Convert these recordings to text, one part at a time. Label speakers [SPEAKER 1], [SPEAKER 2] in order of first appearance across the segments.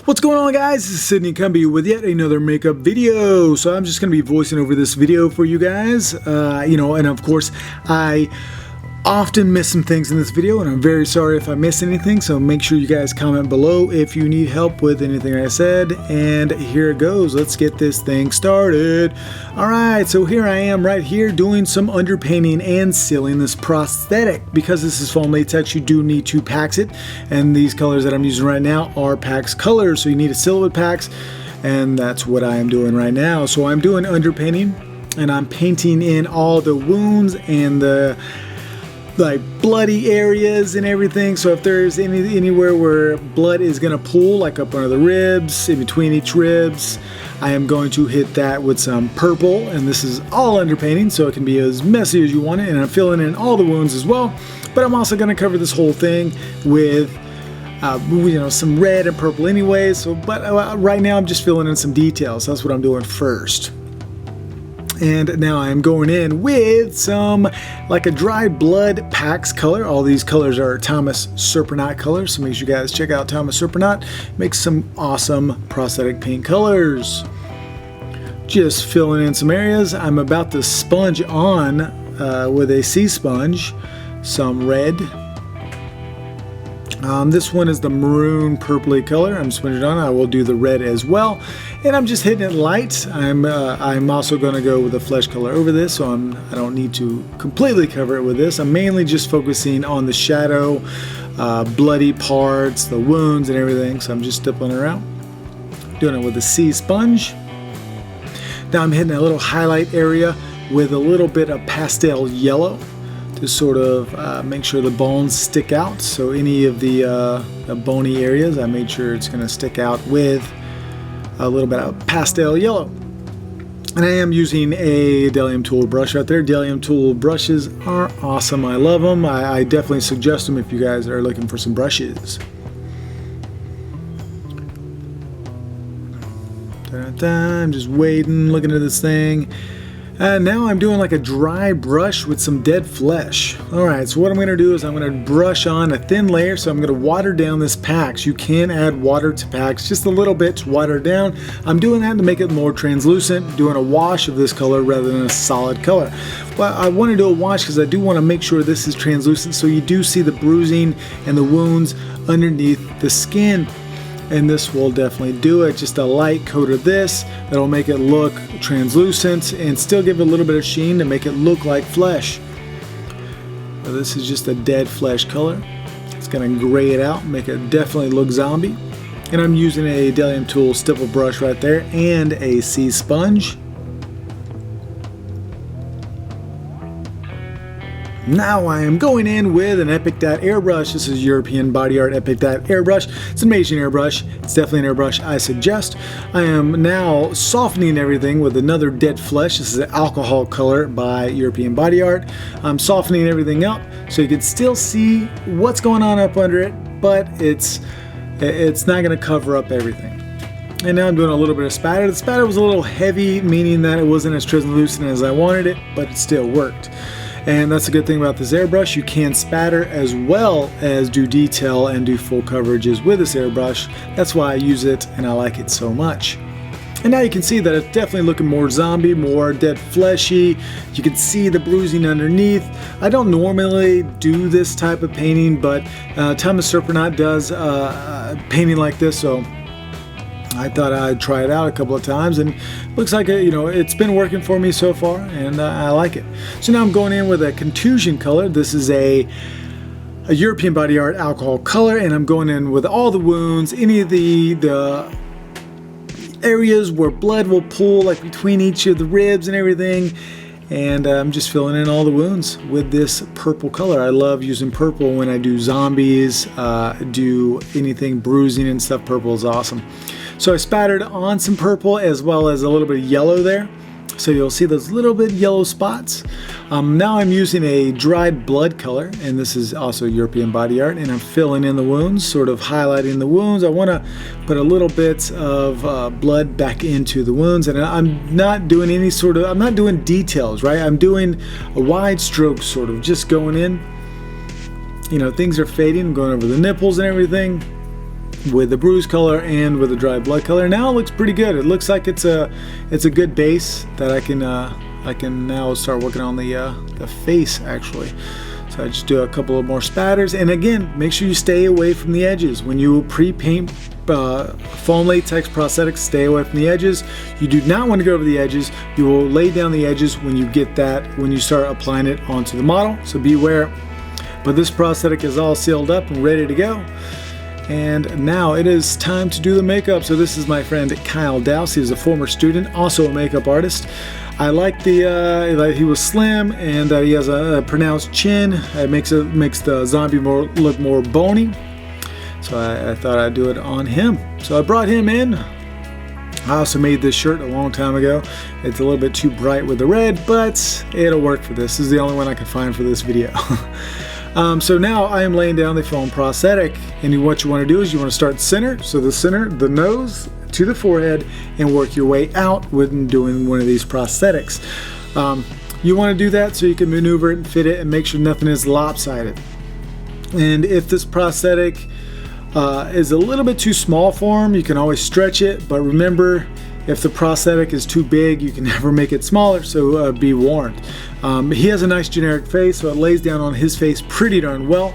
[SPEAKER 1] What's going on, guys? This is Sidney Cumbie with yet another makeup video. So I'm just going to be voicing over this video for you guys. And of course, I often miss some things in this video, and I'm very sorry if I miss anything. So make sure you guys comment below if you need help with anything I said. And here it goes. Let's get this thing started. All right, so here I am right here doing some underpainting and sealing this prosthetic. Because this is foam latex, you do need to PAX it. And these colors that I'm using right now are PAX colors. So you need to seal it with PAX. And that's what I am doing right now. So I'm doing underpainting, and I'm painting in all the wounds and the bloody areas and everything. So if there's anywhere where blood is going to pool, like up under the ribs, in between each ribs, I am going to hit that with some purple. And this is all underpainting, so it can be as messy as you want it. And I'm filling in all the wounds as well. But I'm also going to cover this whole thing with some red and purple anyway. So, but right now I'm just filling in some details. That's what I'm doing first. And now I'm going in with some, like a dry blood PAX color. All these colors are Thomas Surprenant colors, so make sure you guys check out Thomas Surprenant. Makes some awesome prosthetic paint colors. Just filling in some areas. I'm about to sponge on with a sea sponge some red. This one is the maroon purpley color. I'm sponging it on. I will do the red as well, and I'm just hitting it light. I'm also going to go with a flesh color over this, so I don't need to completely cover it with this. I'm mainly just focusing on the shadow, bloody parts, the wounds, and everything. So I'm just dipping it around, doing it with a sea sponge. Now I'm hitting a little highlight area with a little bit of pastel yellow to sort of make sure the bones stick out. So any of the bony areas, I made sure it's going to stick out with a little bit of pastel yellow. And I am using a Delium tool brush right there. Delium tool brushes are awesome. I love them. I definitely suggest them if you guys are looking for some brushes. I'm just waiting, looking at this thing. And now I'm doing like a dry brush with some dead flesh. Alright, so what I'm going to do is I'm going to brush on a thin layer. So I'm going to water down this PAX. You can add water to PAX, just a little bit to water it down. I'm doing that to make it more translucent, doing a wash of this color rather than a solid color. But I want to do a wash because I do want to make sure this is translucent, so you do see the bruising and the wounds underneath the skin. And this will definitely do it. Just a light coat of this that'll make it look translucent and still give it a little bit of sheen to make it look like flesh. So this is just a dead flesh color. It's going to gray it out, make it definitely look zombie. And I'm using a Delium tool stipple brush right there and a sea sponge. Now I am going in with an Epic Dot airbrush. This is European Body Art Epic Dot airbrush. It's an amazing airbrush. It's definitely an airbrush I suggest. I am now softening everything with another dead flesh. This is an alcohol color by European Body Art. I'm softening everything up so you can still see what's going on up under it, but it's not going to cover up everything. And now I'm doing a little bit of spatter. The spatter was a little heavy, meaning that it wasn't as translucent as I wanted it, but it still worked. And that's a good thing about this airbrush. You can spatter as well as do detail and do full coverages with this airbrush. That's why I use it and I like it so much. And now you can see that it's definitely looking more zombie, more dead fleshy. You can see the bruising underneath. I don't normally do this type of painting, but Thomas Surprenant does painting like this, so I thought I'd try it out a couple of times, and looks like it's been working for me so far, and I like it. So now I'm going in with a contusion color. This is a European Body Art alcohol color, and I'm going in with all the wounds, any of the areas where blood will pool, like between each of the ribs and everything. And I'm just filling in all the wounds with this purple color. I love using purple when I do zombies, do anything bruising and stuff. Purple is awesome. So I spattered on some purple as well as a little bit of yellow there. So you'll see those little bit yellow spots. Now I'm using a dried blood color, and this is also European Body Art, and I'm filling in the wounds, sort of highlighting the wounds. I want to put a little bit of blood back into the wounds, and I'm not doing I'm not doing details, right? I'm doing a wide stroke, sort of just going in. Things are fading, I'm going over the nipples and everything. with the bruise color and with the dry blood color. Now it looks pretty good. It looks like it's a good base that I can now start working on the face actually. So I just do a couple of more spatters, and again, make sure you stay away from the edges. When you pre-paint foam latex prosthetics, stay away from the edges. You do not want to go over the edges. You will lay down the edges when you start applying it onto the model, so beware. But this prosthetic is all sealed up and ready to go. And now it is time to do the makeup. So this is my friend Kyle Doust. He's a former student, also a makeup artist. I like that he was slim and that he has a pronounced chin. It makes the zombie look more bony. So I thought I'd do it on him. So I brought him in. I also made this shirt a long time ago. It's a little bit too bright with the red, but it'll work for this. This is the only one I could find for this video. So now I am laying down the foam prosthetic, and what you want to do is you want to start center. So the nose to the forehead, and work your way out when doing one of these prosthetics. You want to do that so you can maneuver it and fit it and make sure nothing is lopsided. And if this prosthetic is a little bit too small for him, you can always stretch it, but remember, if the prosthetic is too big, you can never make it smaller, so be warned. He has a nice generic face, so it lays down on his face pretty darn well.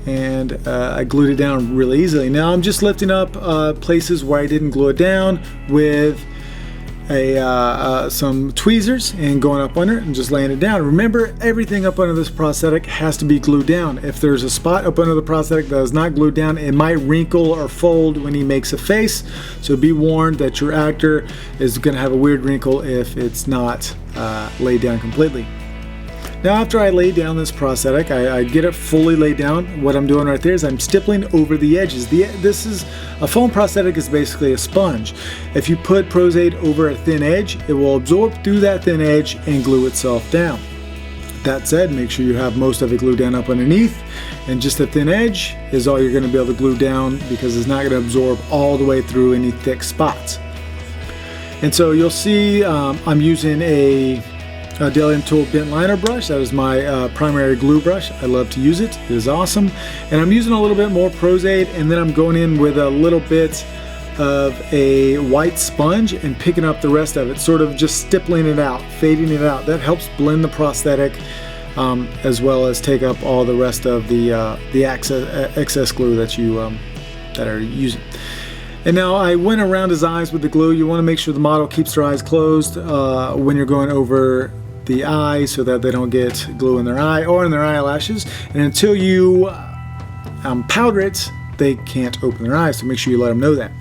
[SPEAKER 1] And I glued it down really easily. Now I'm just lifting up places where I didn't glue it down with some tweezers and going up under it and just laying it down. Remember, everything up under this prosthetic has to be glued down. If there's a spot up under the prosthetic that is not glued down, it might wrinkle or fold when he makes a face. So be warned that your actor is going to have a weird wrinkle if it's not laid down completely. Now after I lay down this prosthetic, I get it fully laid down. What I'm doing right there is I'm stippling over the edges. This is a foam prosthetic is basically a sponge. If you put Prosade over a thin edge, it will absorb through that thin edge and glue itself down. That said, make sure you have most of it glued down up underneath, and just a thin edge is all you're going to be able to glue down because it's not going to absorb all the way through any thick spots. And so you'll see I'm using a Delium Tool bent liner brush. That is my primary glue brush. I love to use it. It is awesome. And I'm using a little bit more Prosade, and then I'm going in with a little bit of a white sponge and picking up the rest of it, sort of just stippling it out, fading it out. That helps blend the prosthetic as well as take up all the rest of the excess glue that you that are using. And now I went around his eyes with the glue. You want to make sure the model keeps their eyes closed when you're going over the eye so that they don't get glue in their eye or in their eyelashes. And until you powder it, they can't open their eyes. So make sure you let them know that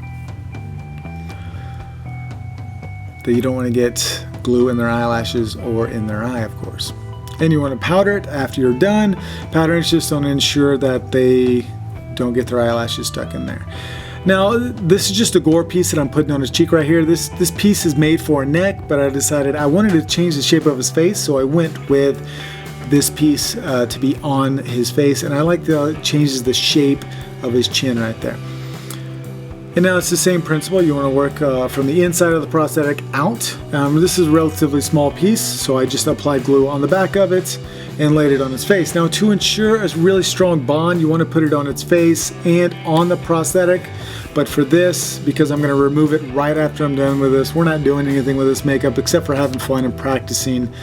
[SPEAKER 1] you don't want to get glue in their eyelashes or in their eye, of course. And you want to powder it after you're done. Powdering is just to ensure that they don't get their eyelashes stuck in there. Now, this is just a gore piece that I'm putting on his cheek right here. This piece is made for a neck, but I decided I wanted to change the shape of his face, so I went with this piece to be on his face, and I like that it changes the shape of his chin right there. And now it's the same principle. You want to work from the inside of the prosthetic out. This is a relatively small piece, so I just applied glue on the back of it and laid it on his face. Now, to ensure a really strong bond, you want to put it on its face and on the prosthetic. But for this, because I'm going to remove it right after I'm done with this, we're not doing anything with this makeup except for having fun and practicing,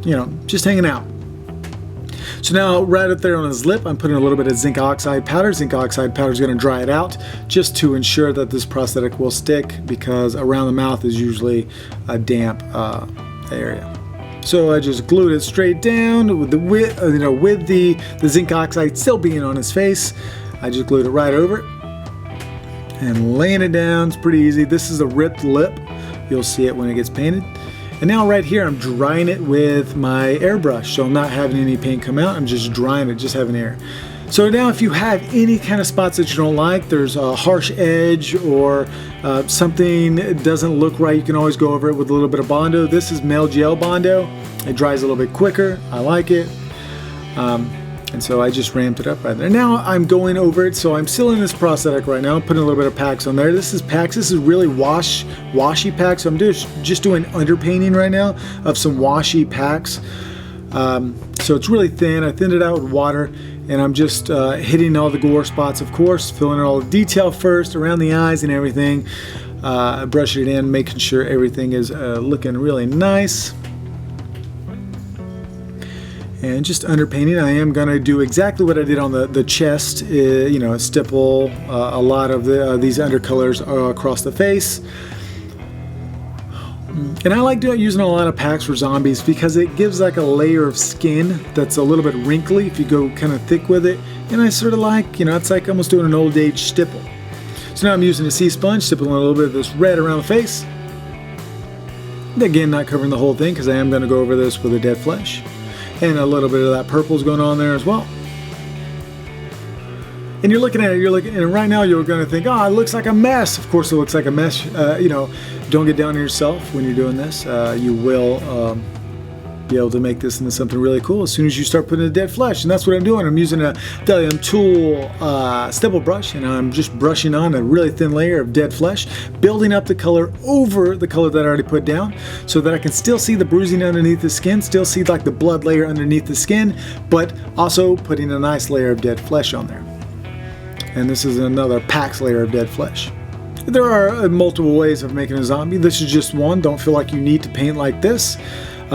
[SPEAKER 1] you know, just hanging out. So now right up there on his lip, I'm putting a little bit of zinc oxide powder. Zinc oxide powder is going to dry it out just to ensure that this prosthetic will stick, because around the mouth is usually a damp area. So I just glued it straight down with the zinc oxide still being on his face. I just glued it right over it and laying it down. It's pretty easy. This is a ripped lip. You'll see it when it gets painted. And now right here, I'm drying it with my airbrush. So I'm not having any paint come out. I'm just drying it, just having air. So now if you have any kind of spots that you don't like, there's a harsh edge or something that doesn't look right, you can always go over it with a little bit of Bondo. This is Mel Gel Bondo. It dries a little bit quicker. I like it. And so I just ramped it up right there. Now I'm going over it, so I'm sealing this prosthetic right now. I'm putting a little bit of Pax on there. This is Pax. This is really washy Pax. So I'm just doing underpainting right now of some washy Pax. So it's really thin. I thinned it out with water, and I'm just hitting all the gore spots, of course, filling in all the detail first around the eyes and everything, brushing it in, making sure everything is looking really nice. And just underpainting, I am going to do exactly what I did on the chest, you know, stipple a lot of these undercolors across the face. And I like using a lot of packs for zombies because it gives like a layer of skin that's a little bit wrinkly if you go kind of thick with it. And I sort of like, you know, it's like almost doing an old age stipple. So now I'm using a sea sponge, stippling a little bit of this red around the face. And again, not covering the whole thing because I am going to go over this with a dead flesh. And a little bit of that purple's going on there as well. And you're looking at it, and right now you're going to think, oh, it looks like a mess. Of course it looks like a mess. You know, don't get down on yourself when you're doing this. You will be able to make this into something really cool as soon as you start putting in dead flesh. And that's what I'm doing. I'm using a Delium Tool stipple brush, and I'm just brushing on a really thin layer of dead flesh, building up the color over the color that I already put down so that I can still see the bruising underneath the skin, still see like the blood layer underneath the skin, but also putting a nice layer of dead flesh on there. And this is another PAX layer of dead flesh. There are multiple ways of making a zombie. This is just one. Don't feel like you need to paint like this.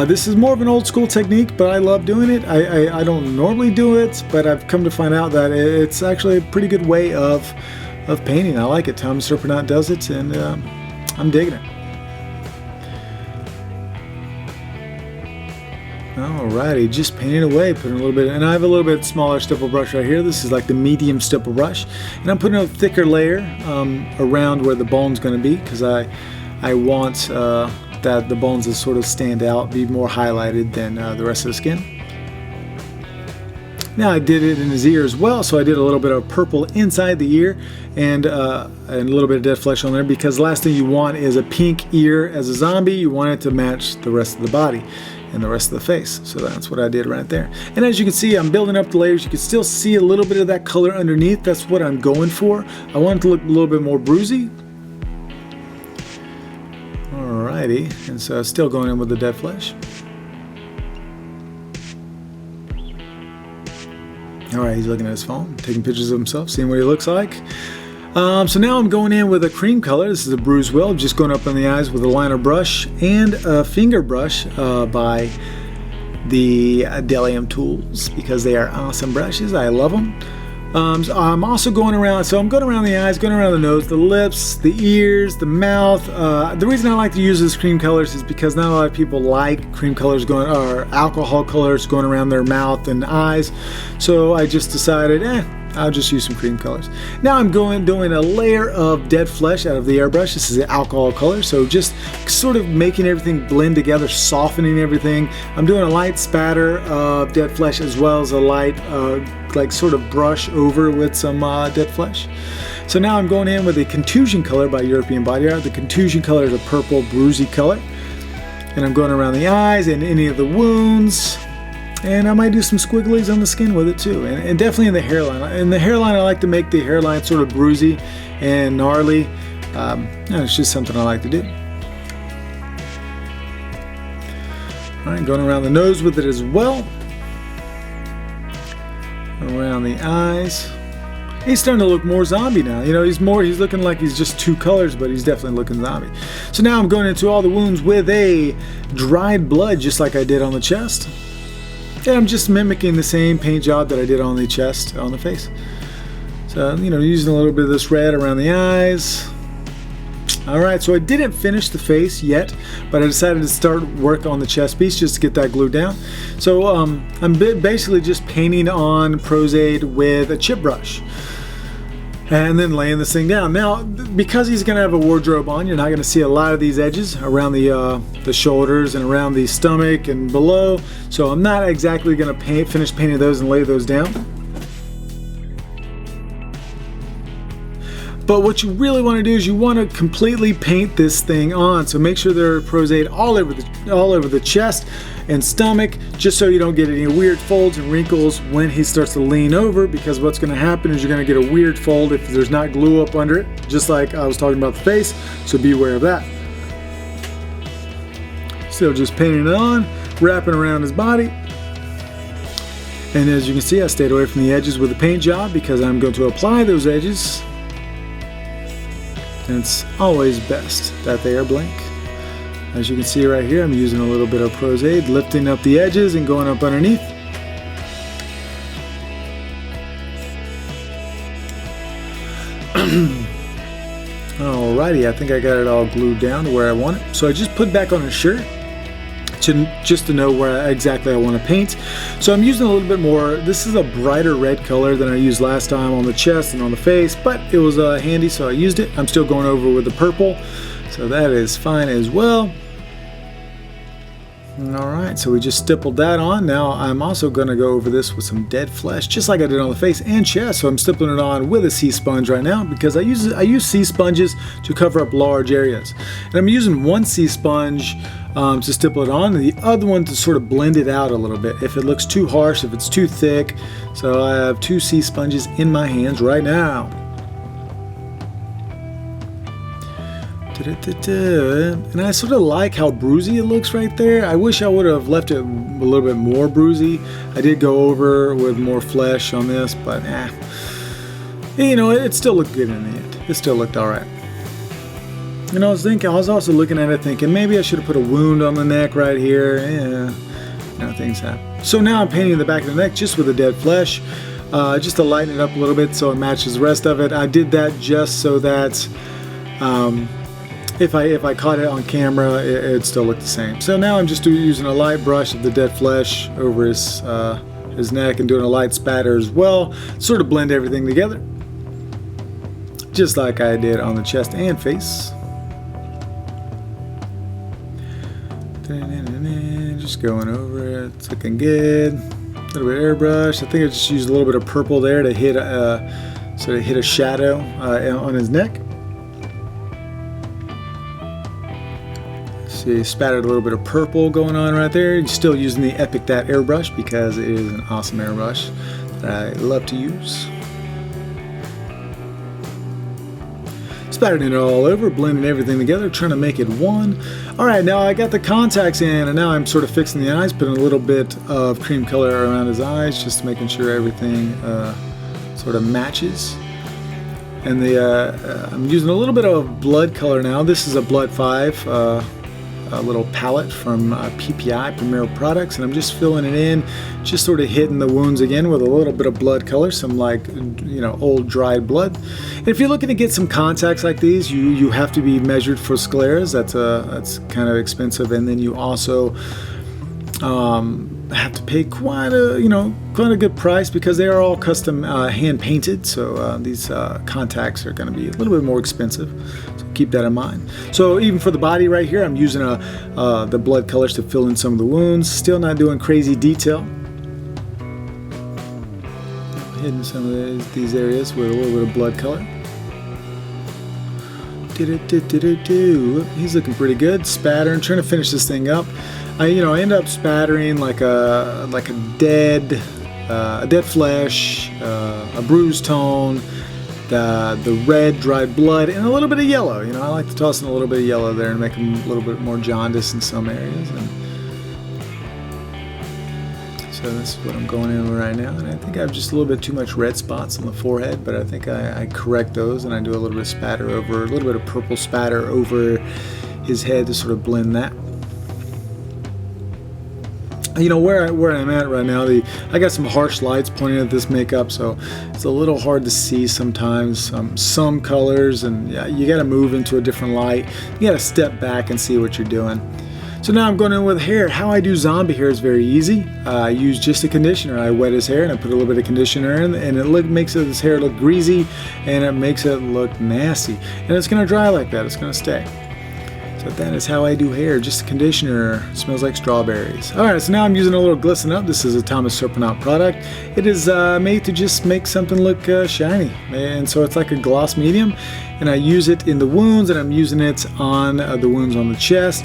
[SPEAKER 1] This is more of an old school technique, but I love doing it. I don't normally do it, but I've come to find out that it's actually a pretty good way of painting. I like it. Tom Surprenant does it, and I'm digging it. Alrighty, just painting away, putting a little bit, and I have a little bit smaller stipple brush right here. This is like the medium stipple brush, and I'm putting a thicker layer around where the bone's going to be because I want that the bones will sort of stand out, be more highlighted than the rest of the skin. Now I did it in his ear as well, so I did a little bit of purple inside the ear and a little bit of dead flesh on there because the last thing you want is a pink ear as a zombie. You want it to match the rest of the body and the rest of the face. So that's what I did right there. And as you can see, I'm building up the layers. You can still see a little bit of that color underneath. That's what I'm going for. I want it to look a little bit more bruisey. Alrighty, and so still going in with the dead flesh. Alright, he's looking at his phone, taking pictures of himself, seeing what he looks like. So now I'm going in with a cream color. This is a bruise wheel, just going up on the eyes with a liner brush and a finger brush by the Delium Tools because they are awesome brushes. I love them. So I'm also going around, so I'm going around the eyes, going around the nose, the lips, the ears, the mouth. The reason I like to use these cream colors is because not a lot of people like cream colors going, or alcohol colors going around their mouth and eyes. So I just decided, I'll just use some cream colors. Now I'm doing a layer of dead flesh out of the airbrush. This is the alcohol color, so just sort of making everything blend together, softening everything. I'm doing a light spatter of dead flesh as well as a light like sort of brush over with some dead flesh. So now I'm going in with a contusion color by European Body Art. The contusion color is a purple bruisey color. And I'm going around the eyes and any of the wounds. And I might do some squigglies on the skin with it too, and definitely in the hairline. In the hairline, I like to make the hairline sort of bruisey and gnarly. It's just something I like to do. All right, going around the nose with it as well. Around the eyes. He's starting to look more zombie now. You know, he's looking like he's just two colors, but he's definitely looking zombie. So now I'm going into all the wounds with a dried blood, just like I did on the chest. And I'm just mimicking the same paint job that I did on the chest, on the face. So, you know, using a little bit of this red around the eyes. Alright, so I didn't finish the face yet, but I decided to start work on the chest piece just to get that glued down. So I'm basically just painting on Prosade with a chip brush. And then laying this thing down. Now, because he's going to have a wardrobe on, you're not going to see a lot of these edges around the shoulders and around the stomach and below. So I'm not exactly going to finish painting those and lay those down. But what you really want to do is you want to completely paint this thing on. So make sure there are Prosade all over the chest and stomach, just so you don't get any weird folds and wrinkles when he starts to lean over, because what's going to happen is you're going to get a weird fold if there's not glue up under it, just like I was talking about the face, so be aware of that. Still just painting it on, wrapping around his body. And as you can see, I stayed away from the edges with the paint job because I'm going to apply those edges. And it's always best that they are blank. As you can see right here, I'm using a little bit of Prosthetics, lifting up the edges and going up underneath. Alrighty, I think I got it all glued down to where I want it. So I just put back on a shirt just to know where exactly I want to paint. So I'm using a little bit more. This is a brighter red color than I used last time on the chest and on the face, but it was handy, so I used it. I'm still going over with the purple, so that is fine as well. Alright, so we just stippled that on. Now I'm also going to go over this with some dead flesh, just like I did on the face and chest. So I'm stippling it on with a C sponge right now because I use C sponges to cover up large areas. And I'm using one C sponge to stipple it on, and the other one to sort of blend it out a little bit if it looks too harsh, if it's too thick. So I have 2 C sponges in my hands right now. And I sort of like how bruisey it looks right there. I wish I would have left it a little bit more bruisey. I did go over with more flesh on this, but you know, it still looked good in the end. It still looked alright. And I was also looking at it thinking maybe I should have put a wound on the neck right here. Yeah, you know, things happen. So now I'm painting the back of the neck just with the dead flesh, just to lighten it up a little bit so it matches the rest of it. I did that just so that if I caught it on camera, it'd still look the same. So now I'm just using a light brush of the dead flesh over his neck and doing a light spatter as well, sort of blend everything together, just like I did on the chest and face. Just going over it, it's looking good. A little bit of airbrush. I think I just used a little bit of purple there to hit sort of hit a shadow on his neck. See, spattered a little bit of purple going on right there. Still using the Epic That airbrush because it is an awesome airbrush that I love to use. Spattering it all over, blending everything together, trying to make it one. Alright, now I got the contacts in, and now I'm sort of fixing the eyes, putting a little bit of cream color around his eyes, just making sure everything sort of matches. And I'm using a little bit of blood color now. This is a Blood 5 a little palette from PPI Premier Products, and I'm just filling it in, just sort of hitting the wounds again with a little bit of blood color, some like, you know, old dried blood. And if you're looking to get some contacts like these, you have to be measured for scleras. That's kind of expensive, and then you also have to pay quite a good price because they are all custom hand painted. So these contacts are going to be a little bit more expensive. So keep that in mind. So even for the body right here, I'm using the blood colors to fill in some of the wounds. Still not doing crazy detail. Hitting some of these areas with a little bit of blood color. He's looking pretty good. Spattering, trying to finish this thing up. I end up spattering like a dead flesh, a bruised tone, the red dried blood, and a little bit of yellow. You know, I like to toss in a little bit of yellow there and make them a little bit more jaundiced in some areas. And so this is what I'm going in with right now. And I think I have just a little bit too much red spots on the forehead, but I think I correct those, and I do a little bit of spatter over, a little bit of purple spatter over his head to sort of blend that. You know, where I'm at right now, I got some harsh lights pointing at this makeup, so it's a little hard to see sometimes some colors, and yeah, you got to move into a different light. You got to step back and see what you're doing. So now I'm going in with hair. How I do zombie hair is very easy. I use just a conditioner. I wet his hair and I put a little bit of conditioner in, and it makes his hair look greasy, and it makes it look nasty. And it's going to dry like that. It's going to stay. So that is how I do hair, just a conditioner. It smells like strawberries. Alright, so now I'm using a little Glisten Up. This is a Surprenant product. It is made to just make something look shiny. And so it's like a gloss medium. And I use it in the wounds, and I'm using it on the wounds on the chest.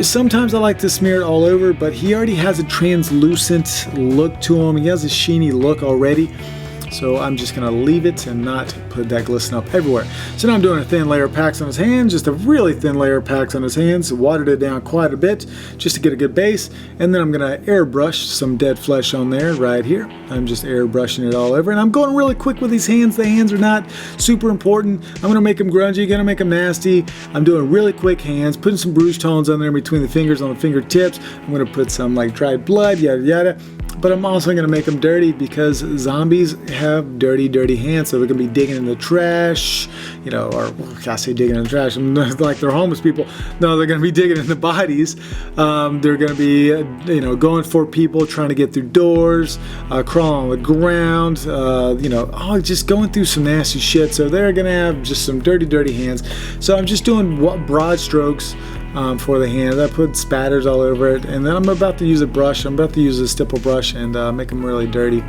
[SPEAKER 1] Sometimes I like to smear it all over, but he already has a translucent look to him. He has a sheeny look already. So I'm just going to leave it and not put that glisten up everywhere. So now I'm doing a thin layer of packs on his hands, just a really thin layer of packs on his hands, watered it down quite a bit just to get a good base, and then I'm gonna airbrush some dead flesh on there right here. I'm just airbrushing it all over, and I'm going really quick with these hands. The hands are not super important. I'm gonna make them grungy, gonna make them nasty. I'm doing really quick hands, putting some bruise tones on there in between the fingers, on the fingertips. I'm gonna put some like dried blood, yada yada. But I'm also going to make them dirty because zombies have dirty hands, so they're going to be digging in the trash, you know, or I say digging in the trash, like they're homeless people. No, they're going to be digging in the bodies. They're going to be, you know, going for people, trying to get through doors, crawling on the ground, you know, just going through some nasty shit. So they're going to have just some dirty hands. So I'm just doing broad strokes for the hand. I put spatters all over it, and then I'm about to use a brush. I'm about to use a stipple brush and make them really dirty.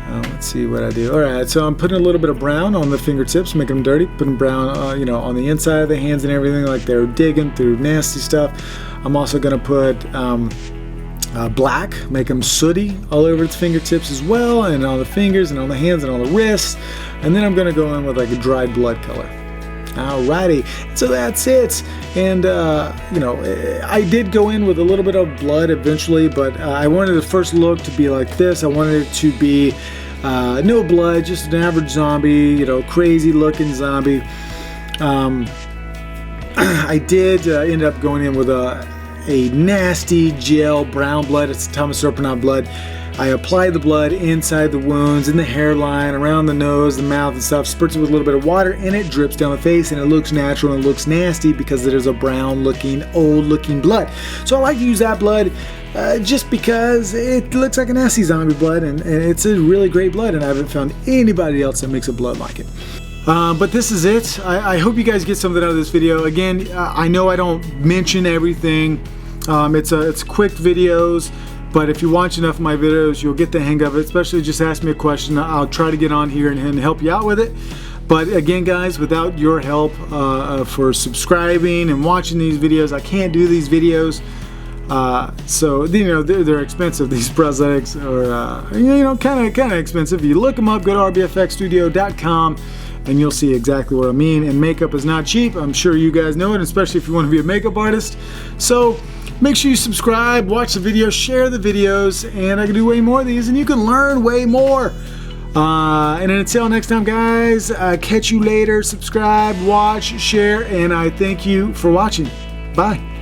[SPEAKER 1] Let's see what I do. Alright, so I'm putting a little bit of brown on the fingertips, making them dirty, putting brown you know, on the inside of the hands and everything, like they're digging through nasty stuff. I'm also going to put black, make them sooty all over its fingertips as well, and on the fingers and on the hands and on the wrists. And then I'm going to go in with like a dried blood color. Alrighty, so that's it. And you know, I did go in with a little bit of blood eventually, but I wanted the first look to be like this. I wanted it to be no blood, just an average zombie, you know, crazy looking zombie. I did end up going in with a nasty gel brown blood. It's Thomas Surprenant blood. I apply the blood inside the wounds, in the hairline, around the nose, the mouth and stuff, spritz it with a little bit of water, and it drips down the face, and it looks natural and it looks nasty because it is a brown looking, old looking blood. So I like to use that blood just because it looks like a nasty zombie blood, and it's a really great blood, and I haven't found anybody else that makes a blood like it. But this is it. I hope you guys get something out of this video. Again, I know I don't mention everything. It's quick videos. But if you watch enough of my videos, you'll get the hang of it. Especially just ask me a question. I'll try to get on here and help you out with it. But again, guys, without your help for subscribing and watching these videos, I can't do these videos. So you know, they're expensive. These prosthetics are you know, kind of expensive. You look them up. Go to rbfxstudio.com. and you'll see exactly what I mean. And makeup is not cheap. I'm sure you guys know it, especially if you want to be a makeup artist. So make sure you subscribe, watch the videos, share the videos, and I can do way more of these, and you can learn way more. And until next time, guys, catch you later. Subscribe, watch, share, and I thank you for watching. Bye.